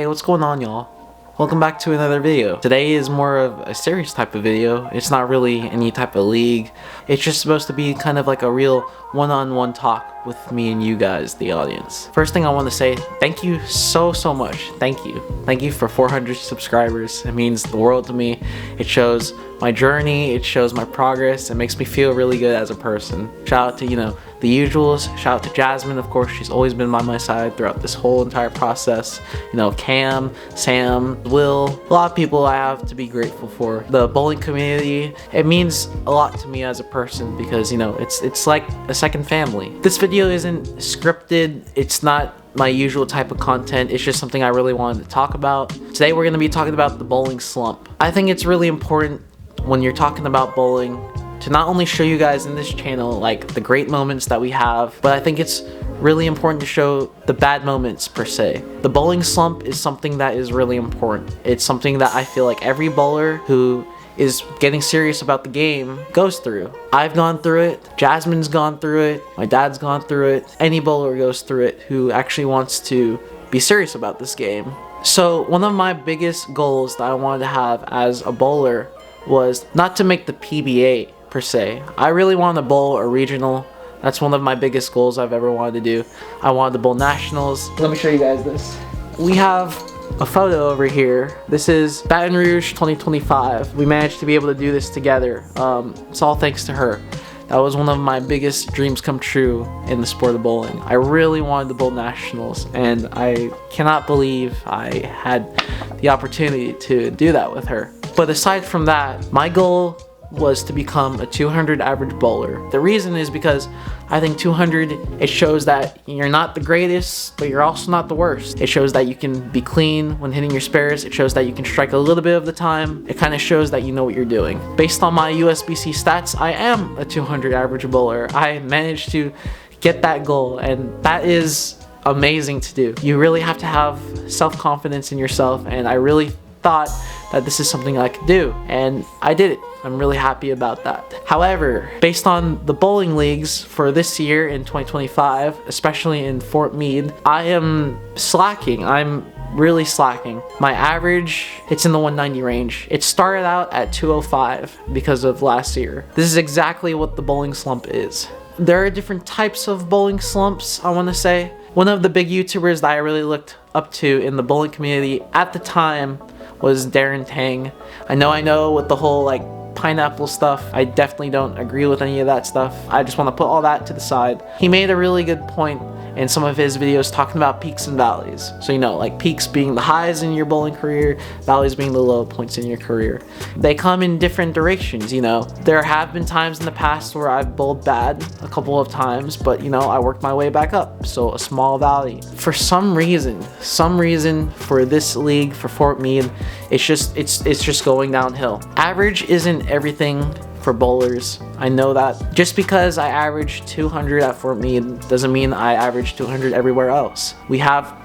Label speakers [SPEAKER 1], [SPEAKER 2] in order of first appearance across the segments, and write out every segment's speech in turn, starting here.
[SPEAKER 1] Hey, what's going on, y'all? Welcome back to another video. Today is more of a serious type of video. It's not really any type of league. It's just supposed to be kind of like a real one-on-one talk with me and you guys, the audience. First thing I want to say, thank you so much. Thank you. Thank you for 400 subscribers. It means the world to me. It shows my journey. It shows my progress. It makes me feel really good as a person. Shout out to, the usuals. Shout out to Jasmine, of course. She's always been by my side throughout this whole entire process. Cam, Sam, Will, a lot of people I have to be grateful for. The bowling community, it means a lot to me as a person because, it's like a second family. This video isn't scripted. It's not my usual type of content. It's just something I really wanted to talk about. Today we're going to be talking about the bowling slump. I think it's really important when you're talking about bowling to not only show you guys in this channel like the great moments that we have, but I think it's really important to show the bad moments per se. The bowling slump is something that is really important. It's something that I feel like every bowler who is getting serious about the game goes through. I've gone through it, Jasmine's gone through it, my dad's gone through it, any bowler goes through it who actually wants to be serious about this game. So one of my biggest goals that I wanted to have as a bowler was not to make the PBA per se. I really wanted to bowl a regional. That's one of my biggest goals I've ever wanted to do. I wanted to bowl nationals. Let me show you guys this. We have a photo over here. This is Baton Rouge 2025. We managed to be able to do this together. It's all thanks to her. That was one of my biggest dreams come true in the sport of bowling. I really wanted to bowl nationals, and I cannot believe I had the opportunity to do that with her. But aside from that, my goal was to become a 200 average bowler. The reason is because I think 200, it shows that you're not the greatest, but you're also not the worst. It shows that you can be clean when hitting your spares. It shows that you can strike a little bit of the time. It kind of shows that you know what you're doing. Based on my USBC stats, I am a 200 average bowler. I managed to get that goal, and that is amazing to do. You really have to have self-confidence in yourself, and I really thought that this is something I could do, and I did it. I'm really happy about that. However, based on the bowling leagues for this year in 2025, especially in Fort Meade, I am slacking. I'm really slacking. My average, it's in the 190 range. It started out at 205 because of last year. This is exactly what the bowling slump is. There are different types of bowling slumps, I want to say. One of the big YouTubers that I really looked up to in the bowling community at the time was Darren Tang. I know with the whole pineapple stuff, I definitely don't agree with any of that stuff. I just want to put all that to the side. He made a really good point in some of his videos talking about peaks and valleys. So peaks being the highs in your bowling career, valleys being the low points in your career. They come in different directions. There have been times in the past where I've bowled bad a couple of times, but I worked my way back up. So a small valley. For some reason for this league, for Fort Meade, it's just going downhill. Average isn't everything for bowlers. I know that. Just because I average 200 at Fort Meade doesn't mean I average 200 everywhere else. We have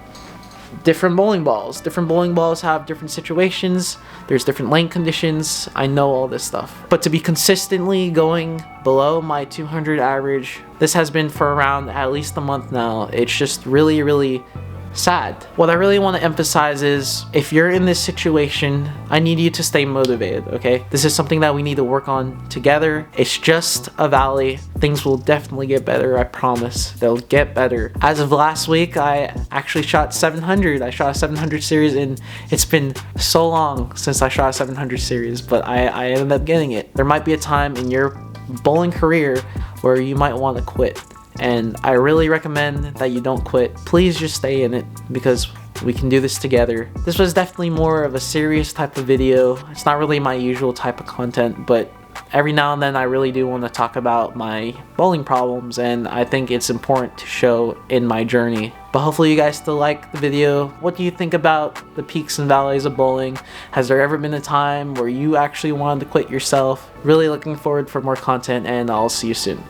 [SPEAKER 1] different bowling balls. Different bowling balls have different situations. There's different lane conditions. I know all this stuff. But to be consistently going below my 200 average, this has been for around at least a month now. It's just really sad. What I really want to emphasize is, if you're in this situation, I need you to stay motivated, okay? This is something that we need to work on together. It's just a valley. Things will definitely get better, I promise. They'll get better. As of last week, I actually shot 700. I shot a 700 series, and it's been so long since I shot a 700 series, but I ended up getting it. There might be a time in your bowling career where you might want to quit. And I really recommend that you don't quit. Please just stay in it because we can do this together. This was definitely more of a serious type of video. It's not really my usual type of content, but every now and then I really do want to talk about my bowling problems, and I think it's important to show in my journey. But hopefully you guys still like the video. What do you think about the peaks and valleys of bowling? Has there ever been a time where you actually wanted to quit yourself? Really looking forward for more content, and I'll see you soon.